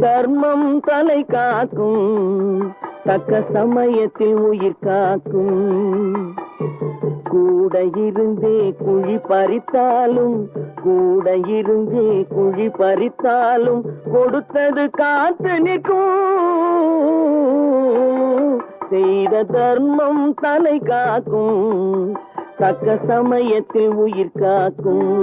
தர்மம் தலை காக்கும், தக்க சமயத்தில் உயிர் காக்கும். கூட இருந்தே குழி பறித்தாலும், கூட இருந்தே குழி பறித்தாலும் கொடுத்தது காத்து நிற்கும். செய்த தர்மம் தலை காக்கும், தக்க சமயத்தில் உயிர் காக்கும்.